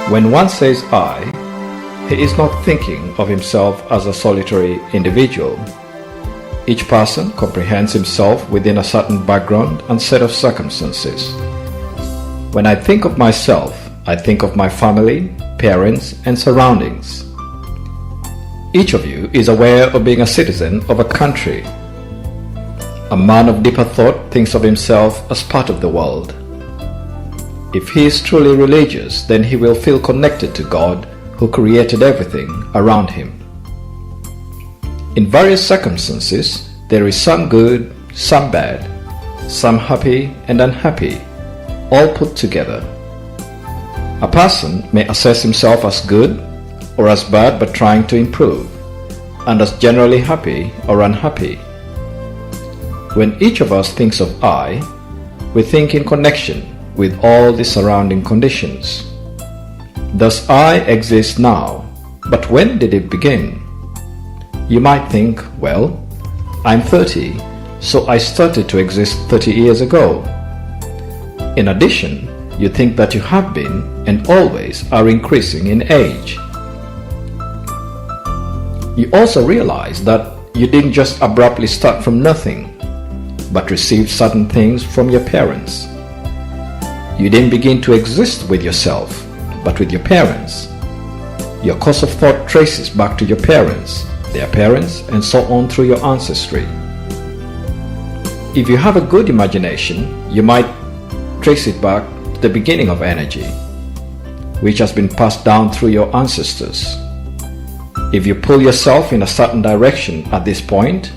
When one says I, he is not thinking of himself as a solitary individual. Each person comprehends himself within a certain background and set of circumstances. When I think of myself, I think of my family, parents, and surroundings. Each of you is aware of being a citizen of a country. A man of deeper thought thinks of himself as part of the world. If he is truly religious, then he will feel connected to God, who created everything around him. In various circumstances, there is some good, some bad, some happy and unhappy, all put together. A person may assess himself as good or as bad but trying to improve, and as generally happy or unhappy. When each of us thinks of I, we think in connection with all the surrounding conditions. Thus I exist now, but when did it begin? You might think, well, I'm 30, so I started to exist 30 years ago. In addition, you think that you have been and always are increasing in age. You also realize that you didn't just abruptly start from nothing, but received certain things from your parents. You didn't begin to exist with yourself, but with your parents. Your course of thought traces back to your parents, their parents, and so on through your ancestry. If you have a good imagination, you might trace it back to the beginning of energy, which has been passed down through your ancestors. If you pull yourself in a certain direction at this point,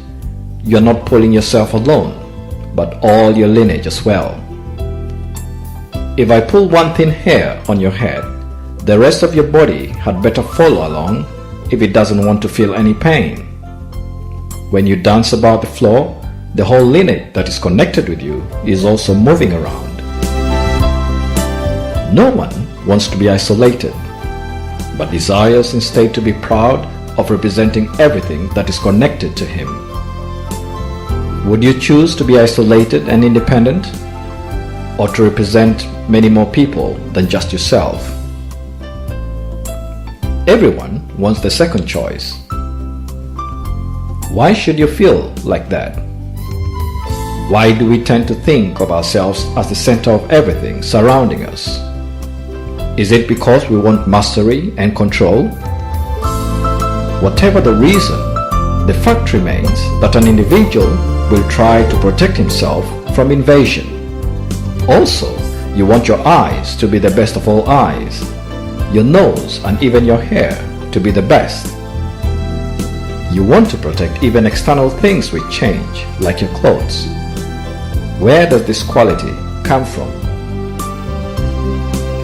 you're not pulling yourself alone, but all your lineage as well. If I pull one thin hair on your head, the rest of your body had better follow along if it doesn't want to feel any pain. When you dance about the floor, the whole lineage that is connected with you is also moving around. No one wants to be isolated, but desires instead to be proud of representing everything that is connected to him. Would you choose to be isolated and independent, or to represent many more people than just yourself? Everyone wants the second choice. Why should you feel like that? Why do we tend to think of ourselves as the center of everything surrounding us? Is it because we want mastery and control? Whatever the reason, the fact remains that an individual will try to protect himself from invasion. Also, you want your eyes to be the best of all eyes, your nose and even your hair to be the best. You want to protect even external things which change, like your clothes. Where does this quality come from?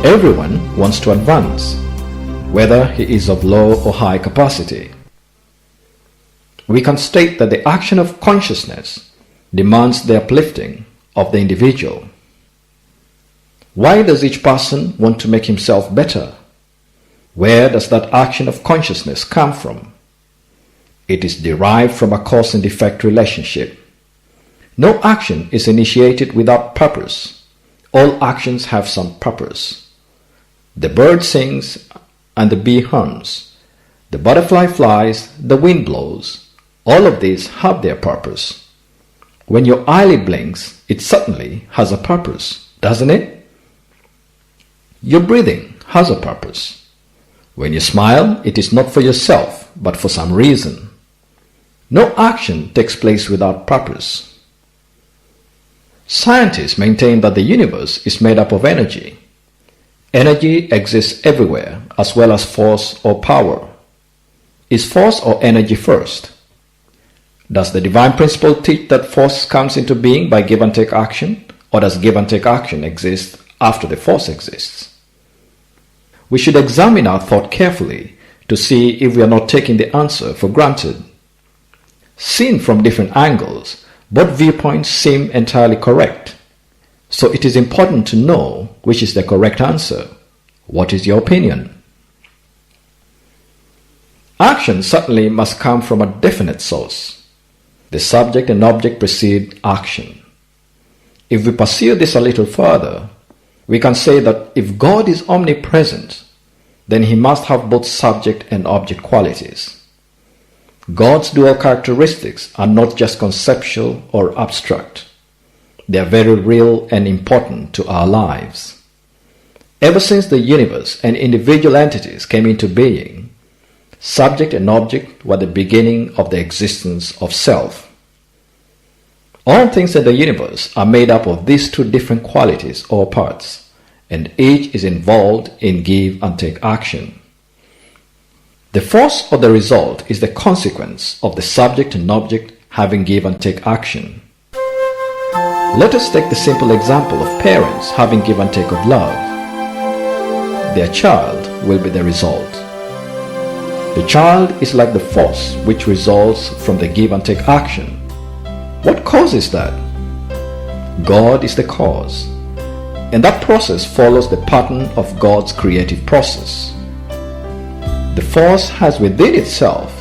Everyone wants to advance, whether he is of low or high capacity. We can state that the action of consciousness demands the uplifting of the individual. Why does each person want to make himself better? Where does that action of consciousness come from? It is derived from a cause and effect relationship. No action is initiated without purpose. All actions have some purpose. The bird sings and the bee hums. The butterfly flies, the wind blows. All of these have their purpose. When your eyelid blinks, it certainly has a purpose, doesn't it? Your breathing has a purpose. When you smile, it is not for yourself, but for some reason. No action takes place without purpose. Scientists maintain that the universe is made up of energy. Energy exists everywhere, as well as force or power. Is force or energy first? Does the divine principle teach that force comes into being by give and take action, or does give and take action exist after the force exists? We should examine our thought carefully to see if we are not taking the answer for granted. Seen from different angles, both viewpoints seem entirely correct. So it is important to know which is the correct answer. What is your opinion? Action certainly must come from a definite source. The subject and object precede action. If we pursue this a little further, we can say that if God is omnipresent, then he must have both subject and object qualities. God's dual characteristics are not just conceptual or abstract. They are very real and important to our lives. Ever since the universe and individual entities came into being, subject and object were the beginning of the existence of self. All things in the universe are made up of these two different qualities or parts, and each is involved in give and take action. The force or the result is the consequence of the subject and object having give and take action. Let us take the simple example of parents having give and take of love. Their child will be the result. The child is like the force which results from the give and take action. What causes that? God is the cause, and that process follows the pattern of God's creative process. The force has within itself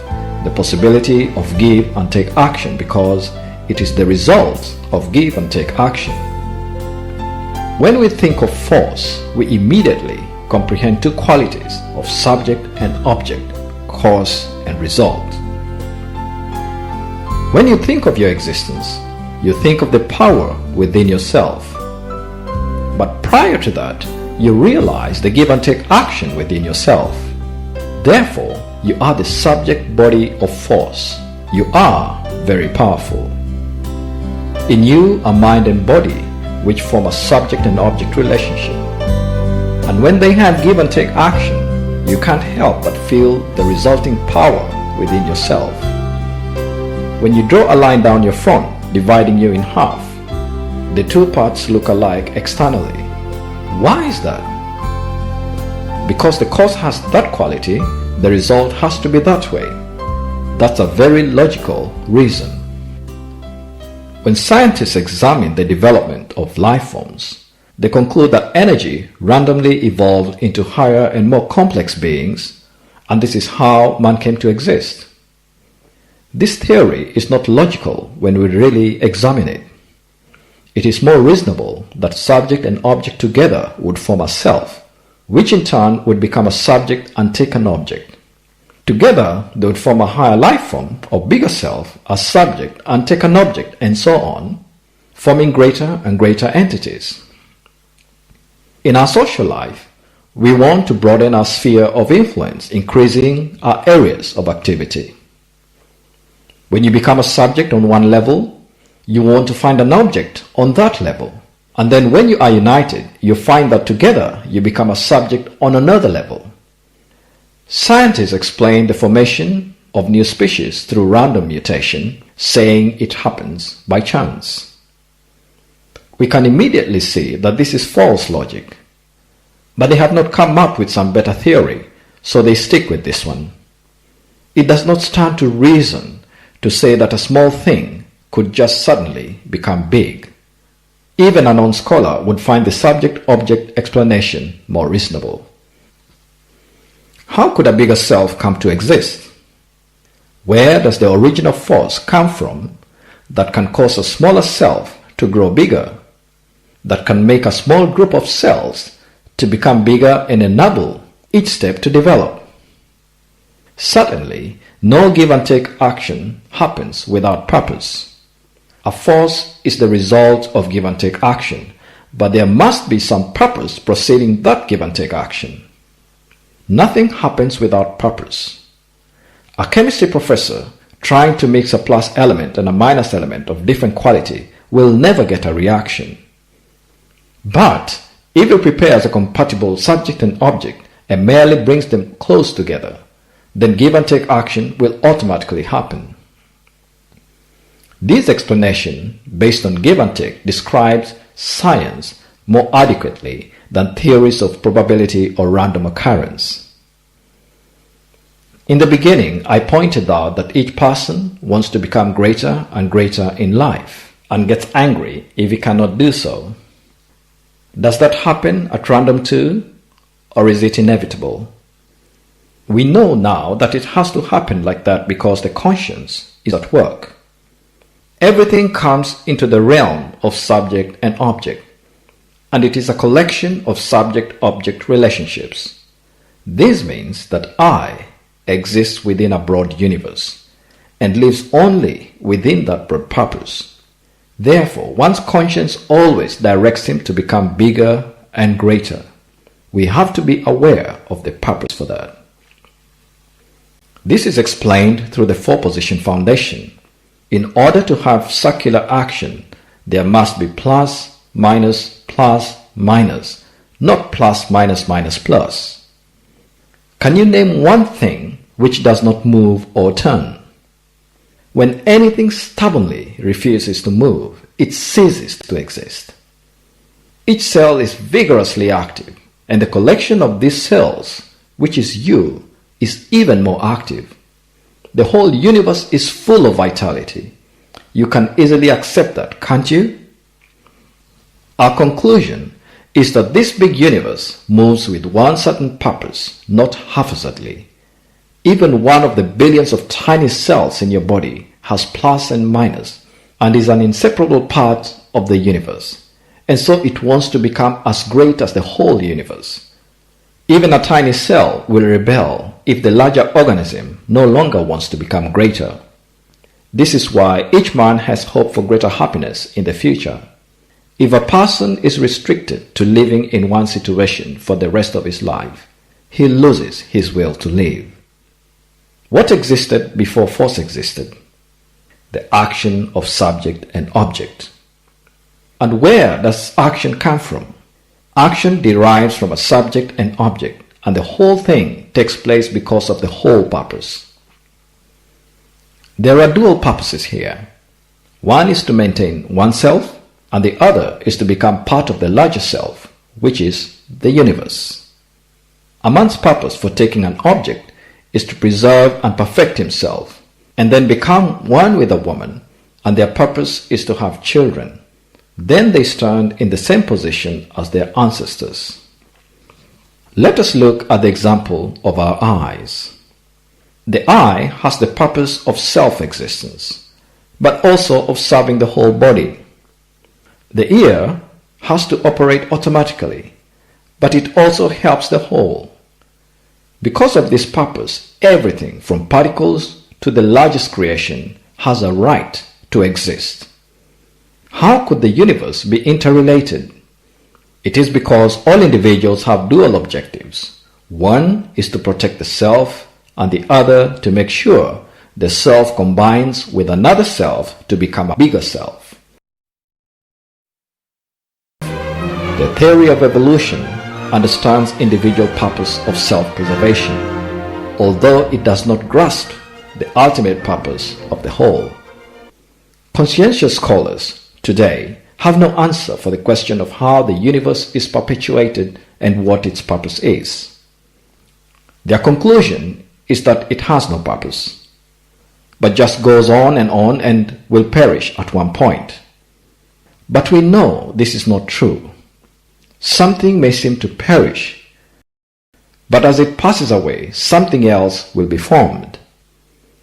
the possibility of give and take action because it is the result of give and take action. When we think of force, we immediately comprehend two qualities of subject and object, cause and result. When you think of your existence, you think of the power within yourself. But prior to that, you realize the give and take action within yourself. Therefore, you are the subject body of force. You are very powerful. In you are mind and body, which form a subject and object relationship. And when they have give and take action, you can't help but feel the resulting power within yourself. When you draw a line down your front, dividing you in half, the two parts look alike externally. Why is that? Because the cause has that quality, the result has to be that way. That's a very logical reason. When scientists examine the development of life forms, they conclude that energy randomly evolved into higher and more complex beings, and this is how man came to exist. This theory is not logical when we really examine it. It is more reasonable that subject and object together would form a self, which in turn would become a subject and take an object. Together, they would form a higher life form or bigger self, a subject and take an object, and so on, forming greater and greater entities. In our social life, we want to broaden our sphere of influence, increasing our areas of activity. When you become a subject on one level, you want to find an object on that level. And then when you are united, you find that together you become a subject on another level. Scientists explain the formation of new species through random mutation, saying it happens by chance. We can immediately see that this is false logic. But they have not come up with some better theory, so they stick with this one. It does not stand to reason to say that a small thing could just suddenly become big. Even a non-scholar would find the subject-object explanation more reasonable. How could a bigger self come to exist? Where does the original force come from that can cause a smaller self to grow bigger, that can make a small group of cells to become bigger and enable each step to develop? Certainly, no give and take action happens without purpose. A force is the result of give and take action, but there must be some purpose preceding that give and take action. Nothing happens without purpose. A chemistry professor trying to mix a plus element and a minus element of different quality will never get a reaction. But if he prepares a compatible subject and object and merely brings them close together, then give and take action will automatically happen. This explanation, based on give and take, describes science more adequately than theories of probability or random occurrence. In the beginning, I pointed out that each person wants to become greater and greater in life and gets angry if he cannot do so. Does that happen at random too, or is it inevitable? We know now that it has to happen like that because the conscience is at work. Everything comes into the realm of subject and object, and it is a collection of subject-object relationships. This means that I exists within a broad universe and lives only within that broad purpose. Therefore, one's conscience always directs him to become bigger and greater. We have to be aware of the purpose for that. This is explained through the four-position foundation. In order to have circular action, there must be plus, minus, not plus, minus, minus, plus. Can you name one thing which does not move or turn? When anything stubbornly refuses to move, it ceases to exist. Each cell is vigorously active, and the collection of these cells, which is you, is even more active. The whole universe is full of vitality. You can easily accept that, can't you? Our conclusion is that this big universe moves with one certain purpose, not haphazardly. Even one of the billions of tiny cells in your body has plus and minus and is an inseparable part of the universe, and so it wants to become as great as the whole universe. Even a tiny cell will rebel if the larger organism no longer wants to become greater. This is why each man has hope for greater happiness in the future. If a person is restricted to living in one situation for the rest of his life, he loses his will to live. What existed before force existed? The action of subject and object. And where does action come from? Action derives from a subject and object, and the whole thing takes place because of the whole purpose. There are dual purposes here. One is to maintain oneself, and the other is to become part of the larger self, which is the universe. A man's purpose for taking an object is to preserve and perfect himself, and then become one with a woman, and their purpose is to have children. Then they stand in the same position as their ancestors. Let us look at the example of our eyes. The eye has the purpose of self-existence, but also of serving the whole body. The ear has to operate automatically, but it also helps the whole. Because of this purpose, everything from particles to the largest creation has a right to exist. How could the universe be interrelated? It is because all individuals have dual objectives. One is to protect the self, and the other to make sure the self combines with another self to become a bigger self. The theory of evolution understands individual purpose of self-preservation, although it does not grasp the ultimate purpose of the whole. Conscientious scholars today have no answer for the question of how the universe is perpetuated and what its purpose is. Their conclusion is that it has no purpose, but just goes on and will perish at one point. But we know this is not true. Something may seem to perish, but as it passes away, something else will be formed.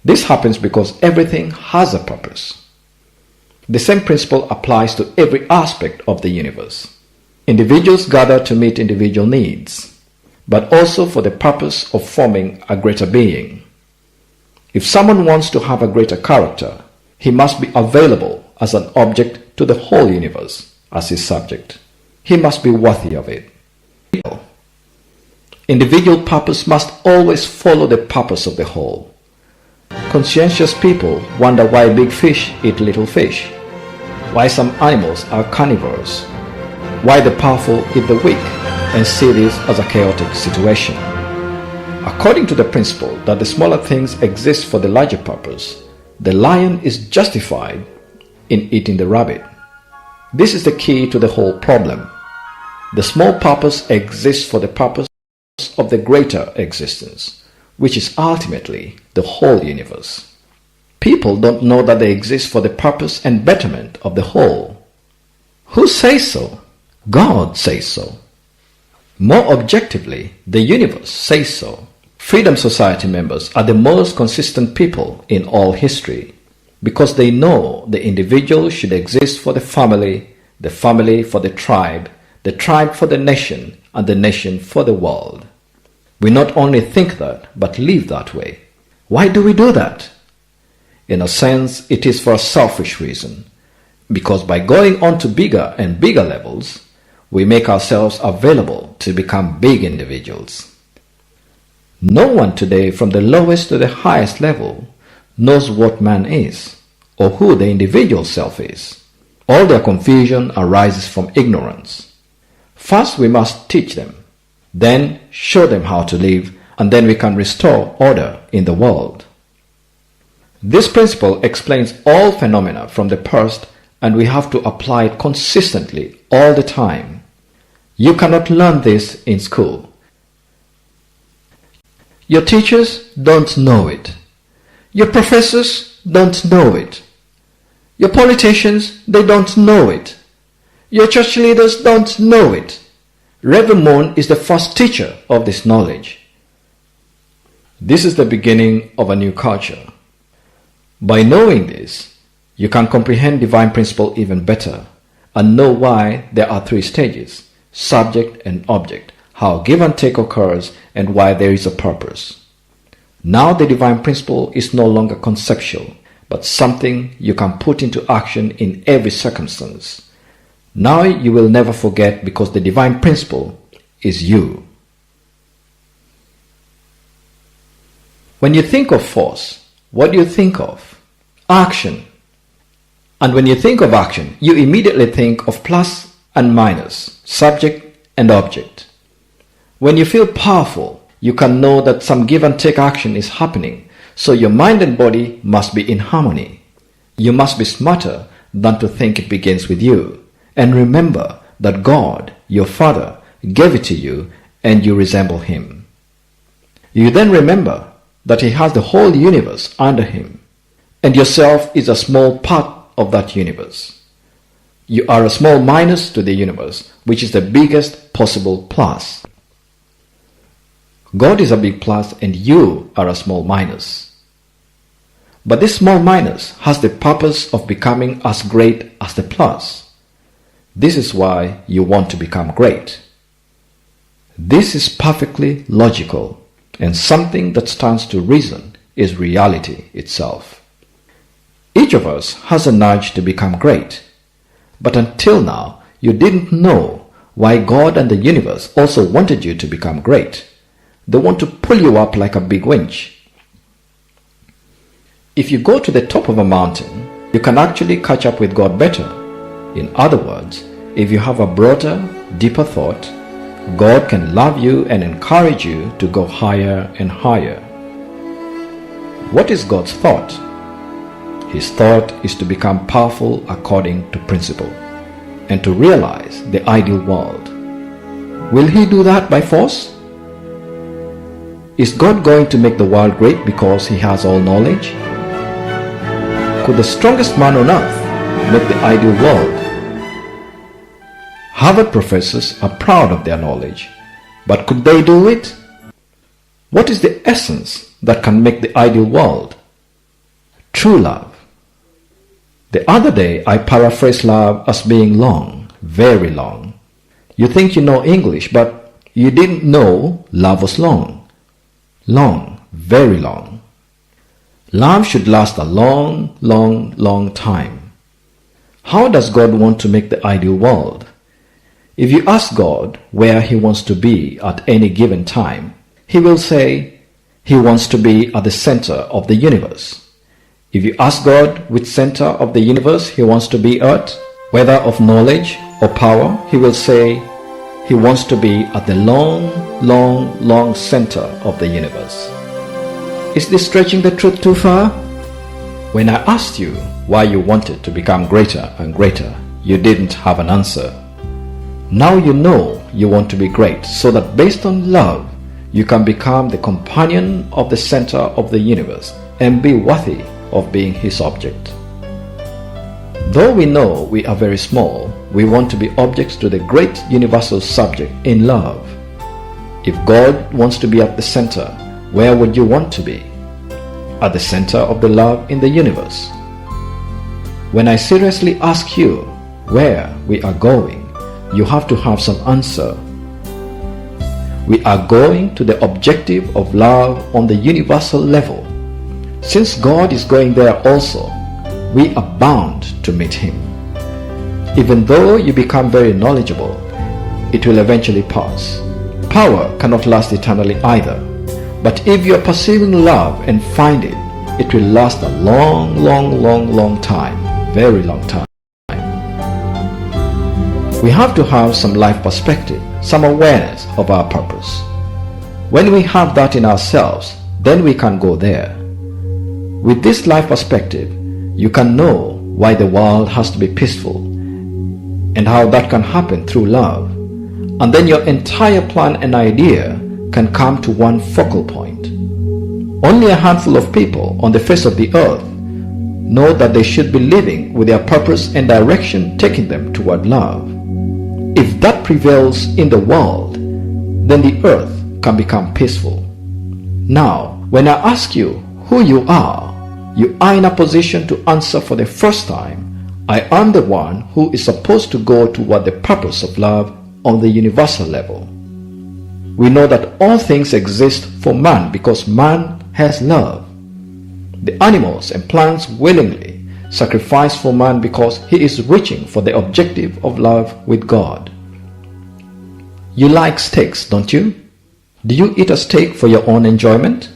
This happens because everything has a purpose. The same principle applies to every aspect of the universe. Individuals gather to meet individual needs, but also for the purpose of forming a greater being. If someone wants to have a greater character, he must be available as an object to the whole universe as his subject. He must be worthy of it. Individual purpose must always follow the purpose of the whole. Conscientious people wonder why big fish eat little fish, why some animals are carnivores, why the powerful eat the weak, and see this as a chaotic situation. According to the principle that the smaller things exist for the larger purpose, the lion is justified in eating the rabbit. This is the key to the whole problem. The small purpose exists for the purpose of the greater existence, which is ultimately the whole universe. People don't know that they exist for the purpose and betterment of the whole. Who says so? God says so. More objectively, the universe says so. Freedom Society members are the most consistent people in all history, because they know the individual should exist for the family for the tribe for the nation, and the nation for the world. We not only think that, but live that way. Why do we do that? In a sense, it is for a selfish reason, because by going on to bigger and bigger levels, we make ourselves available to become big individuals. No one today, from the lowest to the highest level, knows what man is or who the individual self is. All their confusion arises from ignorance. First, we must teach them, then show them how to live, and then we can restore order in the world. This principle explains all phenomena from the past, and we have to apply it consistently all the time. You cannot learn this in school. Your teachers don't know it. Your professors don't know it. Your politicians, they don't know it. Your church leaders don't know it. Reverend Moon is the first teacher of this knowledge. This is the beginning of a new culture. By knowing this, you can comprehend divine principle even better and know why there are three stages: subject and object, how give and take occurs, and why there is a purpose. Now the divine principle is no longer conceptual, but something you can put into action in every circumstance. Now you will never forget, because the divine principle is you. When you think of force, what do you think of? Action. And when you think of action, you immediately think of plus and minus, subject and object. When you feel powerful, you can know that some give and take action is happening, so your mind and body must be in harmony. You must be smarter than to think it begins with you. And remember that God, your Father, gave it to you and you resemble Him. You then remember that He has the whole universe under Him, and yourself is a small part of that universe. You are a small minus to the universe, which is the biggest possible plus. God is a big plus and you are a small minus. But this small minus has the purpose of becoming as great as the plus. This is why you want to become great. This is perfectly logical, and something that stands to reason is reality itself. Each of us has a nudge to become great, but until now you didn't know why God and the universe also wanted you to become great. They want to pull you up like a big winch. If you go to the top of a mountain, you can actually catch up with God better. In other words, if you have a broader, deeper thought, God can love you and encourage you to go higher and higher. What is God's thought? His thought is to become powerful according to principle and to realize the ideal world. Will He do that by force? Is God going to make the world great because He has all knowledge? Could the strongest man on earth make the ideal world? Harvard professors are proud of their knowledge, but could they do it? What is the essence that can make the ideal world? True love. The other day I paraphrased love as being long, very long. You think you know English, but you didn't know love was long. Long, very long. Love should last a long, long, long time. How does God want to make the ideal world? If you ask God where He wants to be at any given time, He will say He wants to be at the center of the universe. If you ask God which center of the universe He wants to be at, whether of knowledge or power, He will say He wants to be at the long, long, long center of the universe. Is this stretching the truth too far? When I asked you why you wanted to become greater and greater, you didn't have an answer. Now you know you want to be great, so that based on love, you can become the companion of the center of the universe and be worthy of being His object. Though we know we are very small, we want to be objects to the great universal subject in love. If God wants to be at the center, where would you want to be? At the center of the love in the universe. When I seriously ask you where we are going, you have to have some answer. We are going to the objective of love on the universal level. Since God is going there also, we are bound to meet Him. Even though you become very knowledgeable, it will eventually pass. Power cannot last eternally either. But if you are pursuing love and find it, it will last a long time. Very long time. We have to have some life perspective, some awareness of our purpose. When we have that in ourselves, then we can go there. With this life perspective, you can know why the world has to be peaceful and how that can happen through love. And then your entire plan and idea can come to one focal point. Only a handful of people on the face of the earth know that they should be living with their purpose and direction taking them toward love. If that prevails in the world, then the earth can become peaceful. Now, when I ask you who you are in a position to answer for the first time, I am the one who is supposed to go toward the purpose of love on the universal level. We know that all things exist for man because man has love. The animals and plants willingly sacrifice for man because he is reaching for the objective of love with God. You like steaks, don't you? Do you eat a steak for your own enjoyment?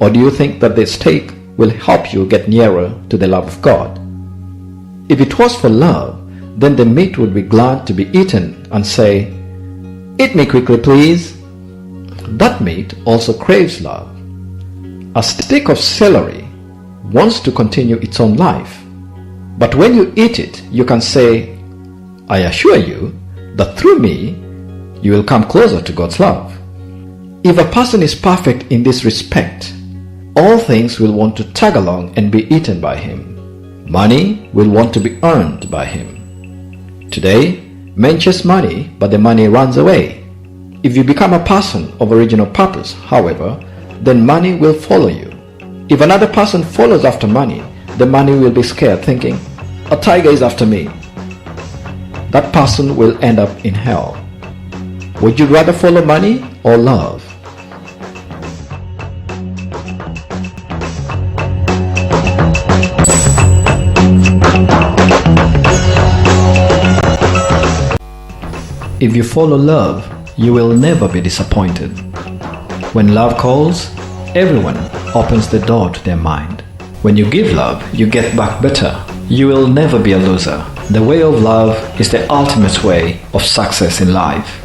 Or do you think that the steak will help you get nearer to the love of God? If it was for love, then the meat would be glad to be eaten and say, "Eat me quickly, please." That meat also craves love. A stick of celery wants to continue its own life. But when you eat it, you can say, "I assure you that through me, you will come closer to God's love." If a person is perfect in this respect, all things will want to tag along and be eaten by him. Money will want to be earned by him. Today, men chase money, but the money runs away. If you become a person of original purpose, however, then money will follow you. If another person follows after money, the money will be scared, thinking, "A tiger is after me." That person will end up in hell. Would you rather follow money or love? If you follow love, you will never be disappointed. When love calls, everyone opens the door to their mind. When you give love, you get back better. You will never be a loser. The way of love is the ultimate way of success in life.